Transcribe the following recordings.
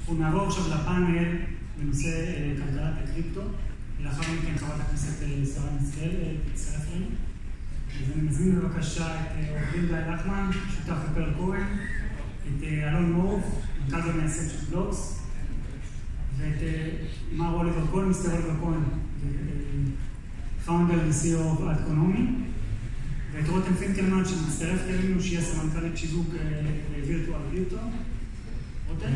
אנחנו נעבור עכשיו לפאנל בנושא כלכלת הקריפטו, ולאחר מכן חברת הכנסת שרן השכל תצטרף אלינו. אז אני מזמין בבקשה את עורך דין גיא לחמן, שותף בפרל כהן, את אלון מור, מנכ"ל ומייסד של בלוקס, ואת מר אוליבר כהן, מיסטר אוליבר כהן, פאונדר ו-CEO של אקונומי, ואת רותם פינקלמן שמצטרפת אלינו, שהיא הסמנכ"לית שיווק וירטואל ביוטו. רותם?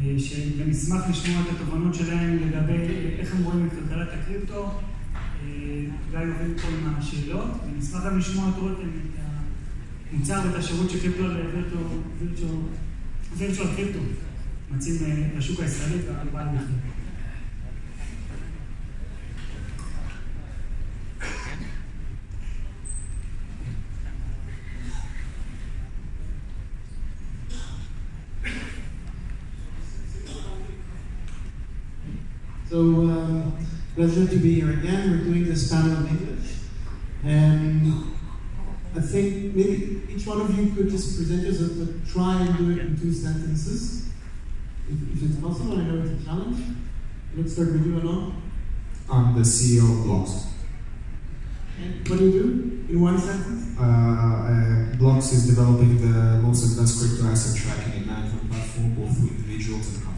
ונשמח לשמוע את התובנות שלהם לגבי איך הם רואים את כלכלת הקריפטו. גיא יוביל כל מהשאלות, ונשמח גם לשמוע את רותם את המוצר ואת השירות שקריפטו וירטואל קריפטו מציעים לשוק הישראלי והגלובלי בכלל. So, pleasure to be here again. We're doing this panel in English. And I think maybe each one of you could just present yourself, but try and do it in 2 sentences. If it's possible, I know it's a challenge. Let's start with you, Alon. I'm the CEO of Blocks. And what do you do in 1 sentence? Blocks is developing the most advanced crypto asset tracking and management platform, both for individuals and companies.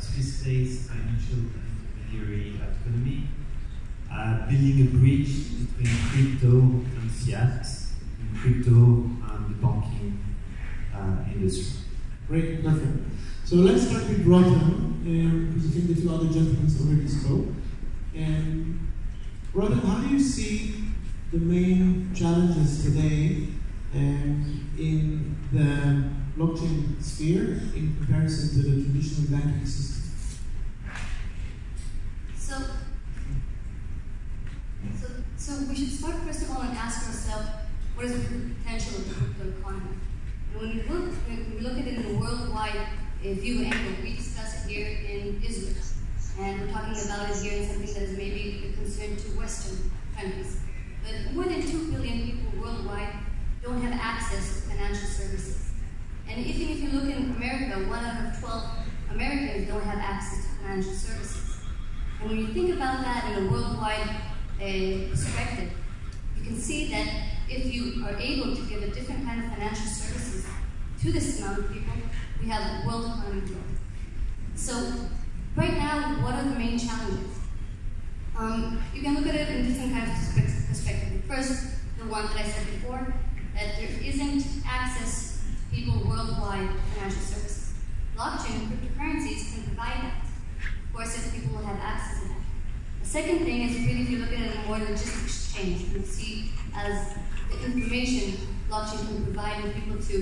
Swiss-based financial intermediary economy, building a bridge between crypto and fiat, and crypto and the banking industry. Great, perfect. So let's start with Rotem, because I think the 2 other gentlemen already spoke. And Rotem, how do you see the main challenges today in the blockchain sphere in comparison to the traditional banking system? So we should start first of all and ask ourselves, what is the potential of the crypto economy? And when we look at it in a worldwide view angle, we discuss it here in Israel, and we're talking about it here in something that is maybe a concern to Western countries. But more than 2 billion people worldwide don't have access to financial services. And even if you look in America, 1 out of 12 Americans don't have access to financial services. And when you think about that in a worldwide perspective, you can see that if you are able to give a different kind of financial services to this amount of people, we have world economy growth. So right now, what are the main challenges? You can look at it in different kinds of perspectives. First, the one that I said before, that there isn't access to people worldwide financial services. Blockchain and cryptocurrencies can provide that. Of course, if people will have access to that. The second thing is really, if you look at it in a more logistic exchange, you see as the information blockchain can provide for people to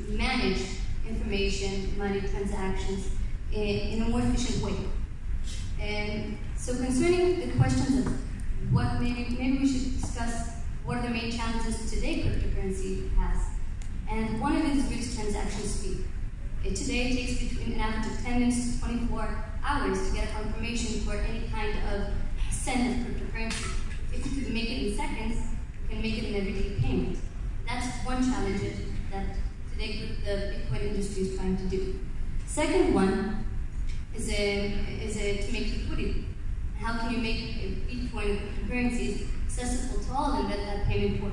manage information, money, transactions in a more efficient way. And so concerning the questions of what maybe we should discuss what are the main challenges today cryptocurrency has. And one of it is really transaction speed. Today it takes between an average of 10 minutes to 24 hours to get a confirmation for any kind of send of cryptocurrency. If you could make it in seconds, you can make it an everyday payment. That's one challenge that today the Bitcoin industry is trying to do. Second one is to make liquidity. How can you make Bitcoin cryptocurrencies accessible to all and that payment for?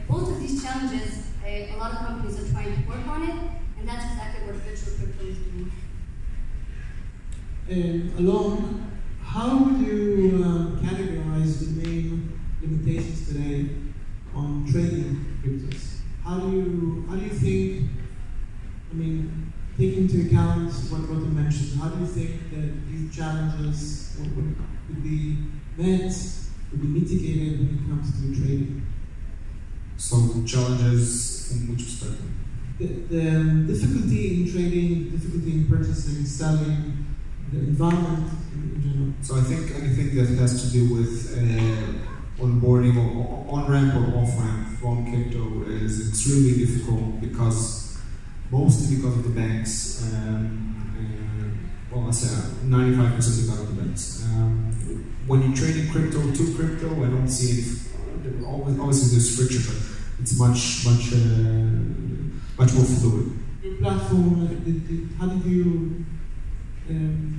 Both of these challenges, a lot of companies are trying to work on it, and that's exactly what virtual crypto is doing. Alon, how would you categorize the main limitations today on trading cryptos? How do you think, take into account what Rotem mentioned, how do you think that these challenges would be met, would be mitigated when it comes to trading? So challenges from which perspective? The difficulty in trading, difficulty in purchasing, selling, the environment in general. So I think anything that has to do with onboarding or on-ramp or off-ramp from crypto is extremely difficult mostly because of the banks. Well, I say 95% because of the banks. When you trade in crypto to crypto, I don't see any. Obviously, there's friction, but it's much more fluid. Your platform, how did you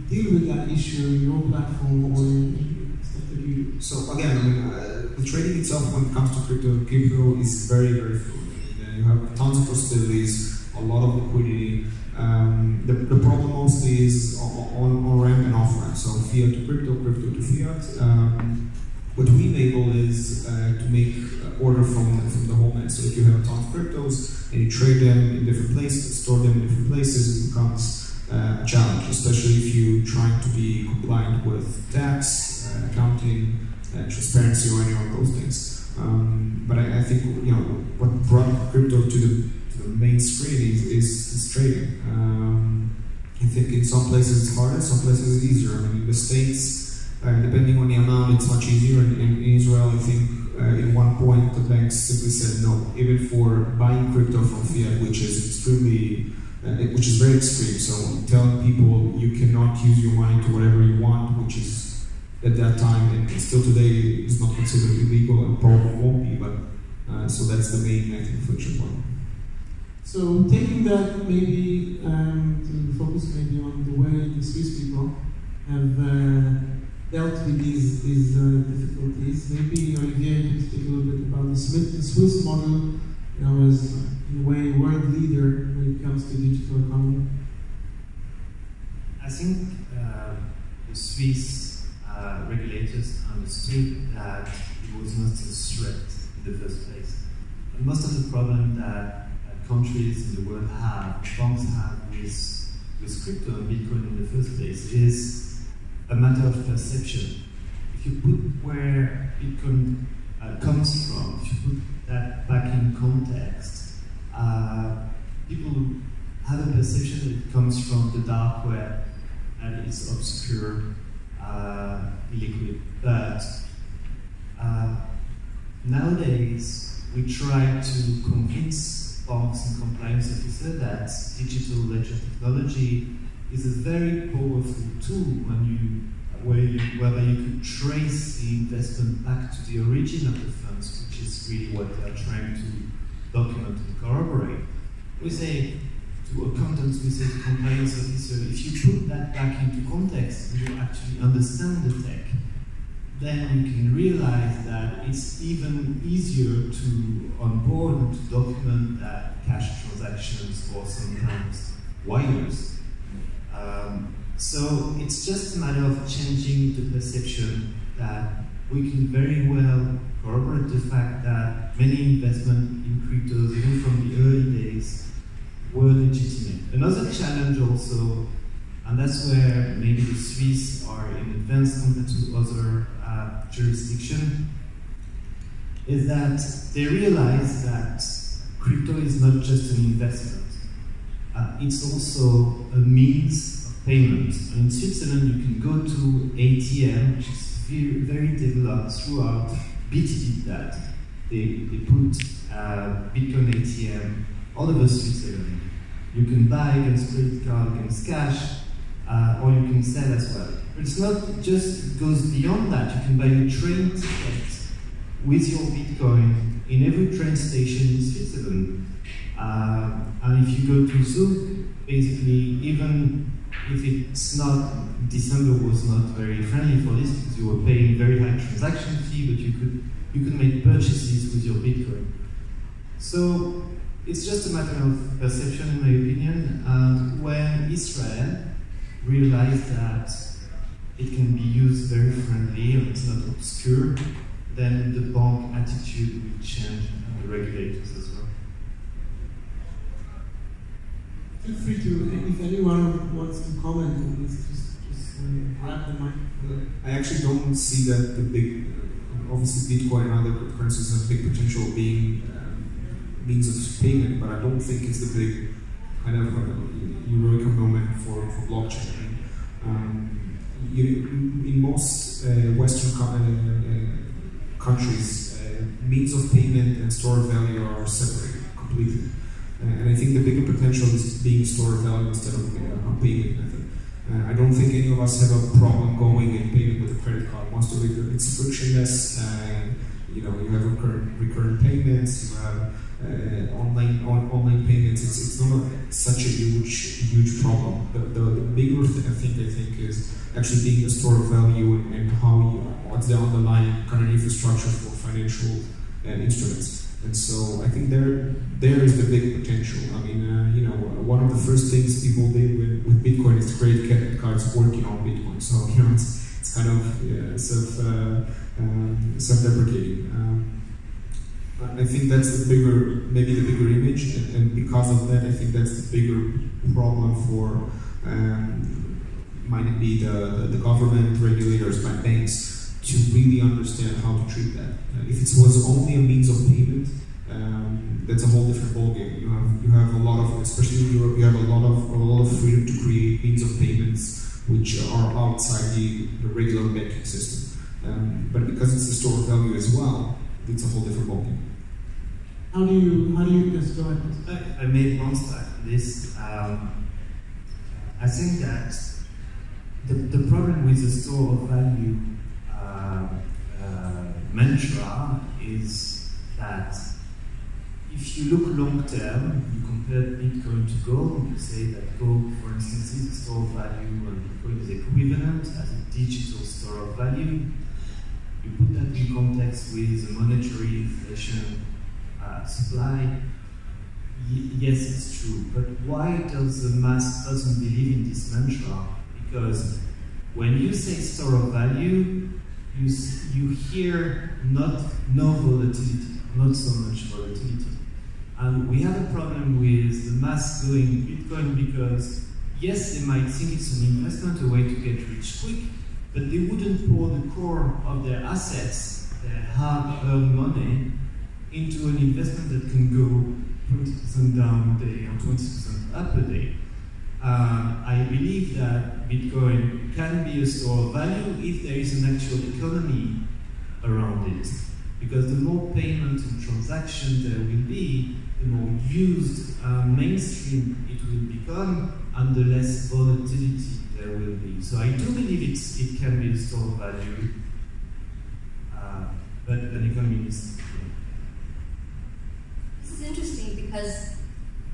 deal with that issue in your platform or in stuff that you do? So again, I mean, the trading itself when it comes to crypto is very, very fluid. You have tons of possibilities, a lot of liquidity. The problem mostly is on ramp and off ramp. So fiat to crypto, crypto to fiat. What we enable is to make order from the whole net. So if you have a ton of cryptos and you trade them in different places, store them in different places, it becomes a challenge, especially if you're trying to be compliant with tax, accounting, transparency, or any of those things. But I think what brought crypto to the main screen is trading. I think in some places it's harder, some places it's easier. I mean, in the States, depending on the amount, it's much easier. In Israel, I think at one point the banks simply said no, even for buying crypto from fiat, which is very extreme. So telling people you cannot use your money to whatever you want, which is at that time and still today is not considered illegal and probably won't be. But so that's the main, I think, friction point. So taking that maybe to focus maybe on the way the Swiss people have dealt with these difficulties. Maybe Olivier can speak a little bit about the Swiss model, as in a way world leader when it comes to digital economy. I think the Swiss regulators understood that it was not a threat in the first place. And most of the problem that countries in the world have, banks have with crypto and Bitcoin in the first place is a matter of perception. If you put where Bitcoin comes from, if you put that back in context, people have a perception that it comes from the dark web and it's obscure, illiquid. But nowadays, we try to convince banks and compliance officers that digital ledger technology is a very powerful tool whereby you could trace the investment back to the origin of the funds, which is really what they are trying to document and corroborate. We say to accountants, we say to compliance officers, if you put that back into context and you actually understand the tech, then you can realize that it's even easier to onboard and to document that cash transactions or sometimes wires. So it's just a matter of changing the perception that we can very well corroborate the fact that many investments in cryptos, even from the early days, were legitimate. Another challenge also, and that's where maybe the Swiss are in advance compared to other jurisdictions, is that they realize that crypto is not just an investment. It's also a means of payment. And in Switzerland, you can go to ATM, which is very developed throughout. BT did that. They put Bitcoin ATM all over Switzerland. You can buy against credit card, against cash, or you can sell as well. But it's not just, it goes beyond that. You can buy a train ticket with your Bitcoin in every train station in Switzerland. And if you go to Zug, basically, even if it's not, December was not very friendly for this because you were paying very high transaction fee, but you could make purchases with your Bitcoin. So it's just a matter of perception, in my opinion. And when Israel realized that it can be used very friendly and it's not obscure, then the bank attitude will change and the regulators as well. Feel free to, if anyone wants to comment on this, just grab the mic. I actually don't see that the big, obviously Bitcoin and other cryptocurrencies have big potential being means of payment, but I don't think it's the big kind of heroic moment for blockchain. In most Western countries, means of payment and store of value are separated completely. And I think the bigger potential is being store of value instead of a payment method. I don't think any of us have a problem going and paying with a credit card. Most of it, it's frictionless. You have recurrent payments. You have online payments. It's not such a huge problem. The bigger thing I think is actually being the store of value and what's the underlying kind of infrastructure for financial instruments. And so I think there is the big potential. I mean, one of the first things people did with Bitcoin is to create credit cards working on Bitcoin. So it's kind of self-deprecating. I think that's maybe the bigger image, and because of that, I think that's the bigger problem for might it be the government, regulators, banks, to really understand how to treat that. If it was only a means of payment, that's a whole different ballgame. You have a lot of, especially in Europe, you have a lot of freedom to create means of payments which are outside the regular banking system. But because it's a store of value as well, it's a whole different ballgame. How do you just go ahead? I made one start to this. I think that the problem with the store of value mantra is that if you look long term, you compare Bitcoin to gold, you say that gold, for instance, is a store of value and Bitcoin is equivalent as a digital store of value. You put that in context with the monetary inflation supply. Yes, it's true, but why does the mass doesn't believe in this mantra? Because when you say store of value, you hear no volatility, not so much volatility. And we have a problem with the mass going Bitcoin because, yes, they might think it's an investment, a way to get rich quick, but they wouldn't pour the core of their assets, their hard-earned money, into an investment that can go 20% down a day or 20% up a day. I believe that Bitcoin can be a store of value if there is an actual economy around it. Because the more payment and transaction there will be, the more used mainstream it will become, and the less volatility there will be. So I do believe it can be a store of value, but an economy is. This is interesting because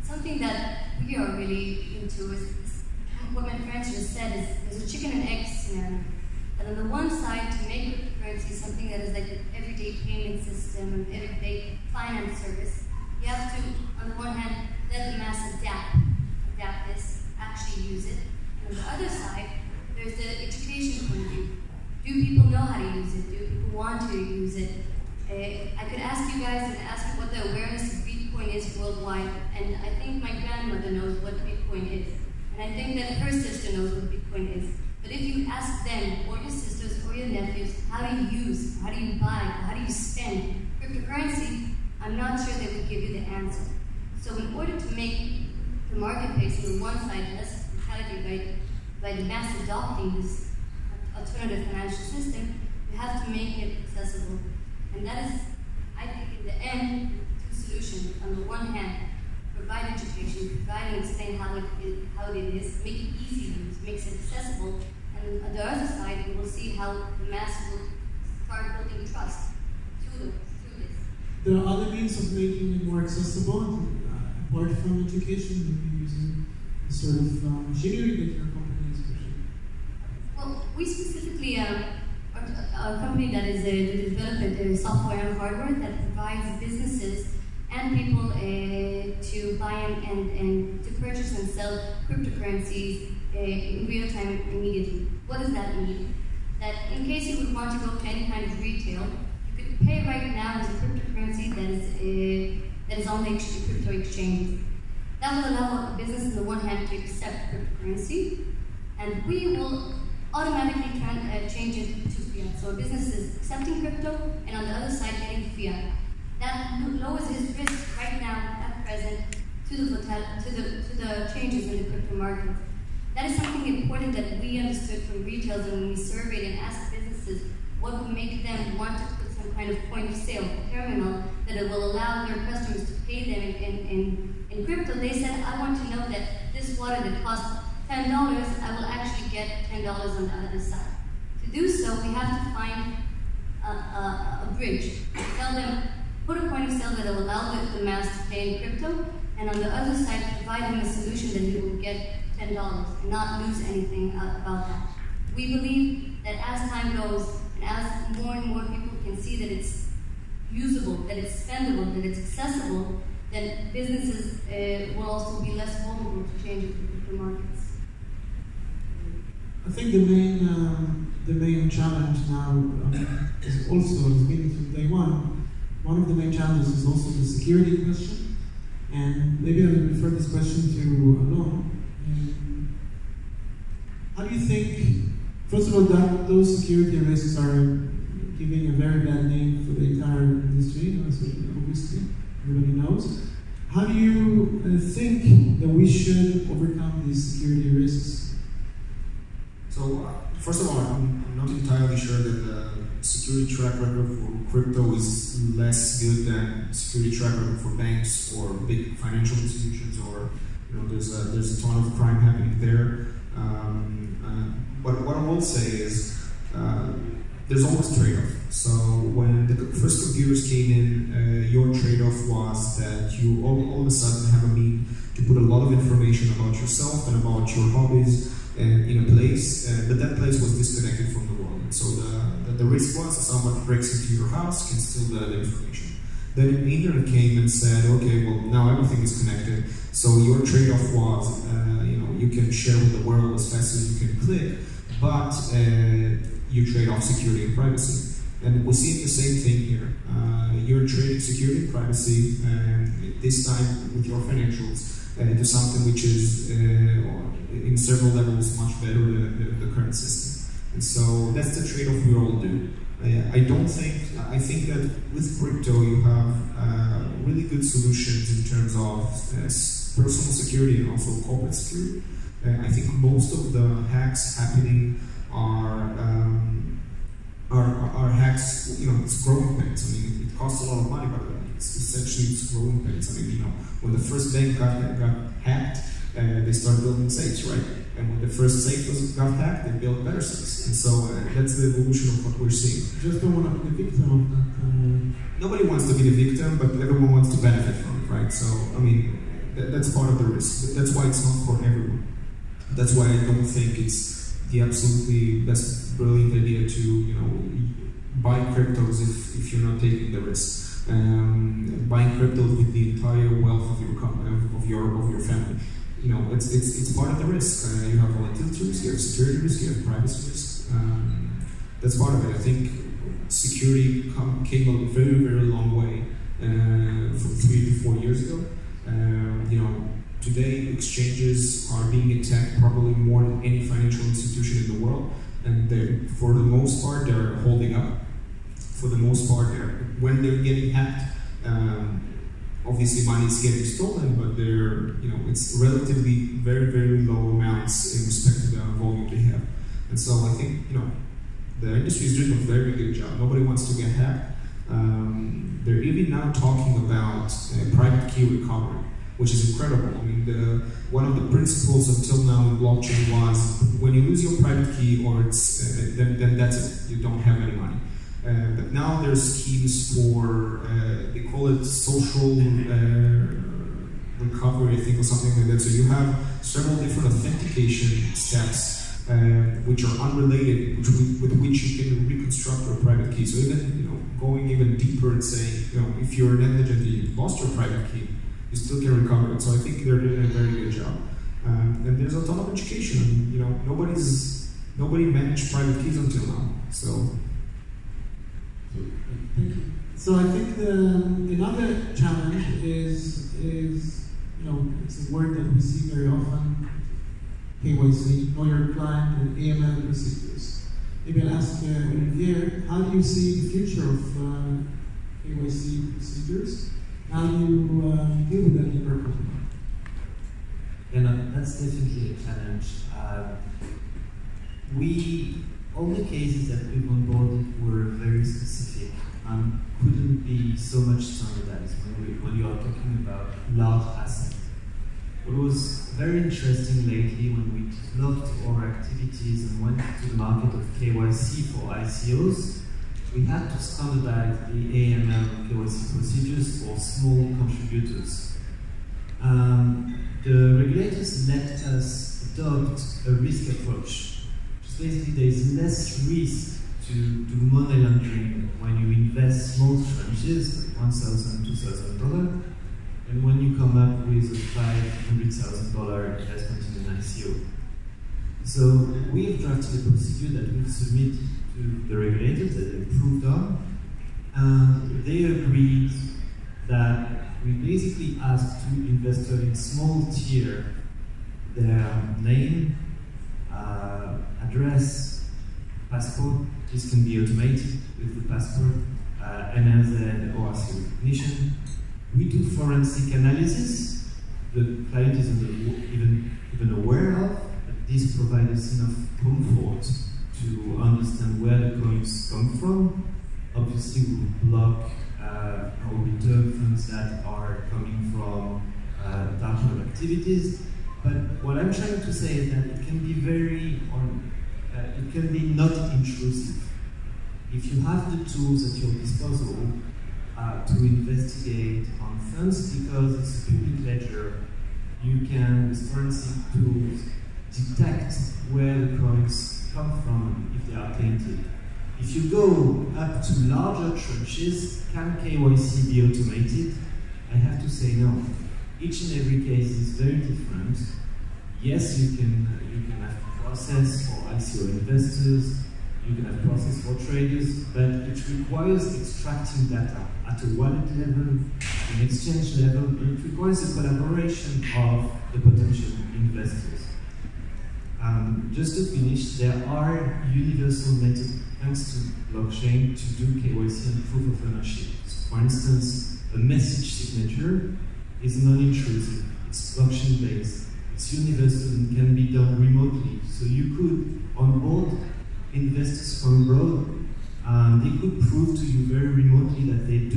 something that we are really into is what my friend just said is there's a chicken and egg scenario. And on the one side, to make cryptocurrency something that is like an everyday payment system, an everyday finance service, you have to, on the one hand, let the mass adapt this, actually use it. And on the other side, there's the education point of view. Do people know how to use it? Do people want to use it? I could ask you guys and ask you what the awareness of Bitcoin is worldwide, and I think my grandmother knows what Bitcoin is, and I think that her sister knows what Bitcoin is. But if you ask them, or your sisters, or your nephews, how do you use, how do you buy, how do you spend cryptocurrency, I'm not sure they would give you the answer. So in order to make the marketplace on the one side less brutality by the mass adopting this alternative financial system, you have to make it accessible. And that is, I think, in the end, two solutions. On the one hand, provide education, provide and explain how it is, make it easy to use, makes it accessible. And on the other side, we will see how the mass will start building trust through this. There are other means of making it more accessible, apart from education, maybe using the sort of machinery that your company is pushing. Well, we specifically a company that is developing software and hardware that provides businesses and people to buy and to purchase and sell cryptocurrencies in real time immediately. What does that mean? That in case you would want to go to any kind of retail, you could pay right now with a cryptocurrency that is on the crypto exchanges. That will allow a business on the one hand to accept cryptocurrency, and we will automatically change it to fiat. So a business is accepting crypto, and on the other side getting fiat. That lowers his risk right now, at present, to the changes in the crypto market. That is something important that we understood from retailers, and when we surveyed and asked businesses what would make them want to put some kind of point of sale terminal that it will allow their customers to pay them in crypto, they said, I want to know that this water that costs $10, I will actually get $10 on the other side. To do so, we have to find a bridge. Tell them, put a point of sale that will allow the mass to pay in crypto, and on the other side, provide him a solution that he will get $10 and not lose anything about that. We believe that as time goes, and as more and more people can see that it's usable, that it's spendable, that it's accessible, then businesses will also be less vulnerable to changes in the markets. I think the main challenge now is also, as meaning from day one of the main challenges is also the security question. And maybe I will refer this question to Alon. How do you think, first of all, that those security risks are giving a very bad name for the entire industry, obviously, everybody knows. How do you think that we should overcome these security risks? So, first of all, I'm not entirely sure that the security track record for crypto is less good than security track record for banks or big financial institutions, or there's a ton of crime happening there. But what I will say is there's always trade-off. So when the first computers came in, your trade-off was that you all of a sudden have a need to put a lot of information about yourself and about your hobbies in a place, but that place was disconnected from the world. And so the risk was that someone breaks into your house, can steal the information. Then the internet came and said, okay, well, now everything is connected. So your trade-off was, you can share with the world as fast as you can click, but you trade off security and privacy. And we're seeing the same thing here. You're trading security and privacy, this time with your financials, to something which is, in several levels, much better than the current system. And so that's the trade-off we all do. I think that with crypto you have really good solutions in terms of personal security and also corporate security. I think most of the hacks happening are hacks, it's growing pains. I mean, it costs a lot of money, but it's growing pains. I mean, when the first bank got hacked, they started building safes, right? And when the first safe got hacked, they built better safes. And so that's the evolution of what we're seeing. Just don't want to be the victim of that. Nobody wants to be the victim, but everyone wants to benefit from it, right? So, I mean, that's part of the risk. That's why it's not for everyone. That's why I don't think it's the absolutely best, brilliant idea to, buy cryptos if you're not taking the risk. Buying cryptos with the entire wealth of your family. It's part of the risk. You have volatility risk, you have security risk, you have privacy risk. That's part of it. I think security came a very, very long way from 3 to 4 years ago. Today exchanges are being attacked probably more than any financial institution in the world, and for the most part they're holding up. For the most part, when they're getting hacked, obviously money is getting stolen, but it's relatively very, very low amounts in respect to the volume they have. And so I think, the industry is doing a very good job. Nobody wants to get hacked. They're even now talking about private key recovery, which is incredible. I mean, one of the principles until now in blockchain was when you lose your private key, or then that's it. You don't have any money. But now there's schemes for, they call it social recovery, I think, or something like that. So you have several different authentication steps which are unrelated, with which you can reconstruct your private key. So even, going even deeper and saying, if you're negligent and you lost your private key, you still can recover it. So I think they're doing a very good job. And there's a ton of education. Nobody managed private keys until now. So. Thank you. So I think another challenge is it's a word that we see very often, KYC, know your client, and AML procedures. Maybe I'll ask Olivier, how do you see the future of KYC procedures? How do you deal with that in your company? That's definitely a challenge. All the cases that we've onboarded were very specific. couldn't be so much standardized when you are talking about large assets. What was very interesting lately when we developed our activities and went to the market of KYC for ICOs, we had to standardize the AML KYC procedures for small contributors. The regulators let us adopt a risk approach. Just basically, there is less risk to do money laundering when you invest small tranches, like $1,000, $2,000, and when you come up with a $500,000 investment in an ICO. So we have drafted a procedure that we submit to the regulators that they approved on, and they agreed that we basically asked two investors in small tier their name, address, passport. This can be automated with the passport, NLZ, ORC recognition. We do forensic analysis. The client isn't even aware of, but this provides us enough comfort to understand where the coins come from. Obviously, we block or return funds that are coming from dark web activities. But what I'm trying to say is that it can be it can be not intrusive. If you have the tools at your disposal to investigate on funds, because it's a public ledger, you can, with forensic tools, detect where the coins come from if they are tainted. If you go up to larger tranches, can KYC be automated? I have to say no. Each and every case is very different. Yes, you can have a process for ICO investors, you can have a process for traders, but it requires extracting data at a wallet level, an exchange level, and it requires a collaboration of the potential investors. Just to finish, there are universal methods, thanks to blockchain, to do KYC and proof of ownership. So for instance, a message signature is non-intrusive, it's blockchain-based, it's universal and can be done remotely. So you could onboard investors from abroad, they could prove to you very remotely that they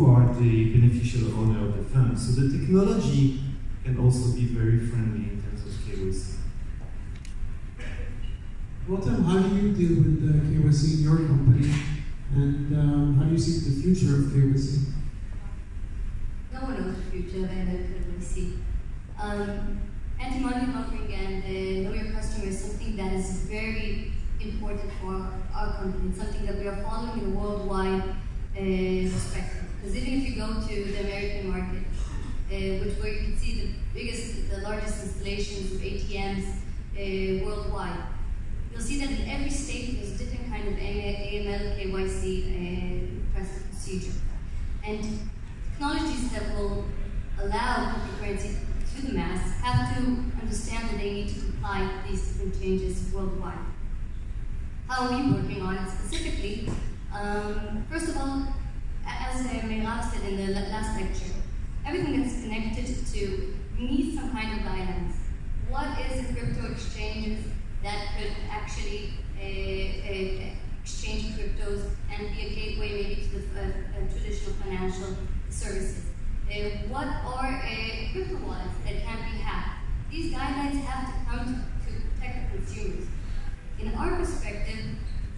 are the beneficial owner of the fund. So the technology can also be very friendly in terms of KYC. Rotem, how do you deal with KYC in your company, and how do you see the future of KYC? No one knows the future of KYC. Anti-money laundering and know your customer is something that is very important for our company. It's something that we are following in a worldwide perspective. Because even if you go to the American market, where you can see the largest installations of ATMs worldwide, you'll see that in every state there's a different kind of AML, KYC procedure. And technologies that will allow cryptocurrency to the mass have to understand that they need to comply with these different changes worldwide. How are we working on it specifically? First of all, as Meirav said in the last lecture, everything that's connected to, we need some kind of guidance. What is a crypto exchanges that could actually exchange cryptos and be a gateway maybe to the traditional financial services? What are crypto wallets that can be hacked? These guidelines have to come to protect the consumers. In our perspective,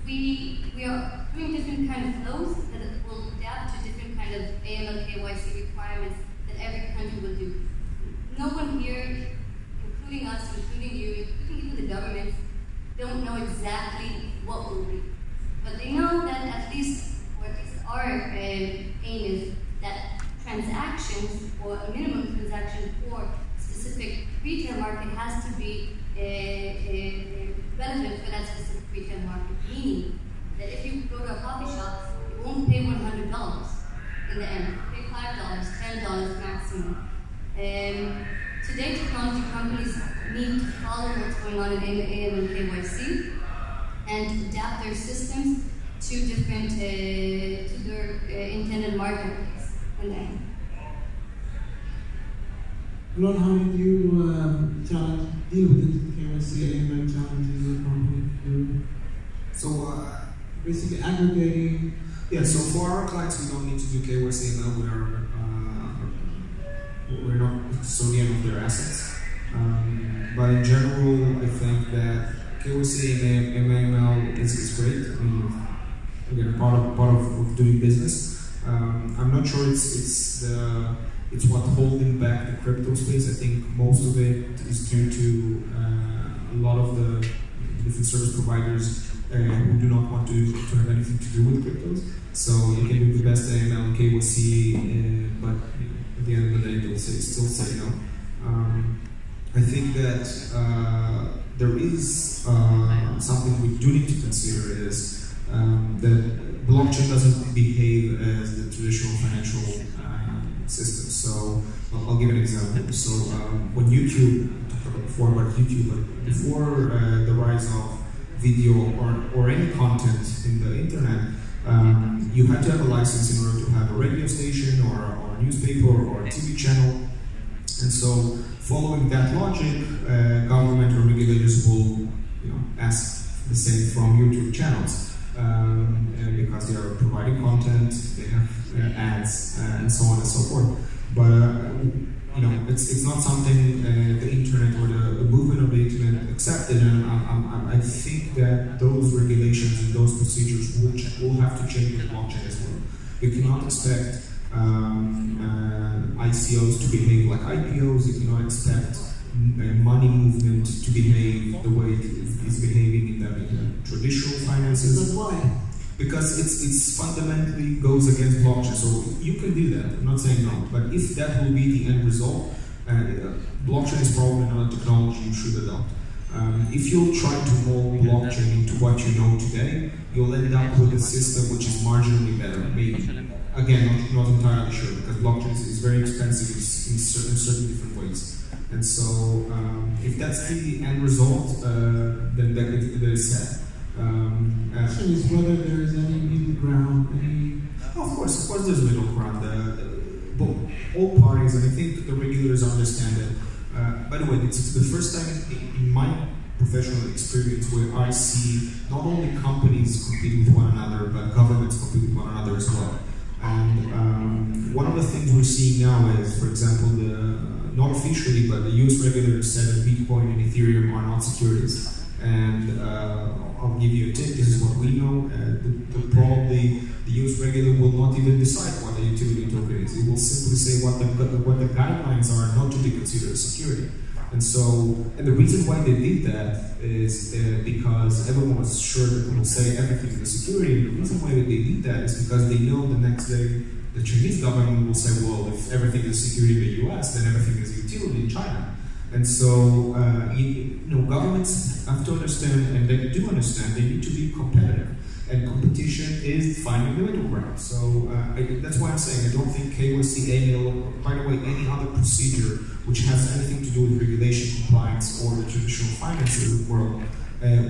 we are doing different kind of flows that will adapt to different kind of AML KYC requirements that every country will do. No one here, including us, including you, including even the government, don't know exactly what will be. But they know that at least our aim is that transactions, or a minimum transaction for a specific retail market, has to be relevant for that specific retail market. Meaning that if you go to a coffee shop, you won't pay $100 in the end. You pay $5, $10 maximum. Today, technology companies need to follow what's going on in AML and KYC and adapt their systems to different to their intended marketplace. Alon, how did you deal with the KYC AML challenges in your company? So basically aggregating? Yeah, so for our clients, we don't need to do KYC ML. We're not custodian of their assets. But in general, I think that KYC and ML is great. I mean, again, part of doing business. I'm not sure it's what's holding back the crypto space. I think most of it is due to a lot of the different service providers who do not want to have anything to do with cryptos. So you can do the best AML and KYC, but at the end of the day, they'll still say no. I think that there is something we do need to consider is that blockchain doesn't behave as the traditional financial system. So I'll give an example. So when YouTube, I talked about before about YouTube, but before the rise of video or any content in the internet, you had to have a license in order to have a radio station or a newspaper or a TV channel. And so, following that logic, government or regulators will, ask the same from YouTube channels because they are providing content, they have ads, and so on and so forth. But it's not something the internet or the movement of the internet accepted, and I think that those regulations and those procedures will have to change with blockchain as well. You cannot expect ICOs to behave like IPOs. You cannot expect money movement to behave the way it is behaving in the traditional finances. But why? Because it's fundamentally goes against blockchain. So you can do that. I'm not saying no, but if that will be the end result, blockchain is probably not a technology you should adopt. If you try to mold blockchain into what you know today, you'll end up with a system which is marginally better, maybe. Again, not entirely sure, because blockchain is very expensive in certain different ways. And so, if that's the end result, then that is sad. The question is whether there is any middle ground, Of course there's a middle ground. All parties, and I think that the regulators understand that. By the way, it's the first time in my professional experience where I see not only companies compete with one another, but governments compete with one another as well. And one of the things we're seeing now is, for example, not officially, but the US regulators said that Bitcoin and Ethereum are not securities. And I'll give you a tip, this is what we know. Probably the US regulator will not even decide what a utility token is. It will simply say what the guidelines are not to be considered a security. And the reason why they did that is because everyone was sure that they will say everything is a security. And the reason why they did that is because they know the next day the Chinese government will say, well, if everything is security in the US, then everything is a utility in China. And so, governments have to understand, and they do understand, they need to be competitive. And competition is finding the middle ground. So that's why I'm saying I don't think KYC, AML, by the way, any other procedure which has anything to do with regulation, compliance, or the traditional finances world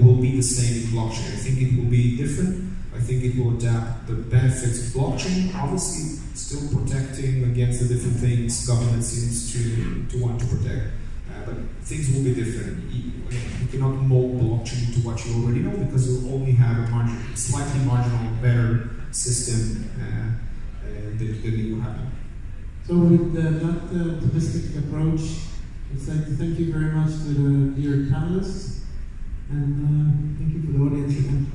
will be the same in blockchain. I think it will be different. I think it will adapt the benefits of blockchain, obviously still protecting against the different things government seems to want to protect. But things will be different. You cannot mold blockchain into what you already know because you'll only have a slightly marginal better system than you will have. So with that optimistic approach, I'd like to thank you very much to the dear panelists, and thank you for the audience again.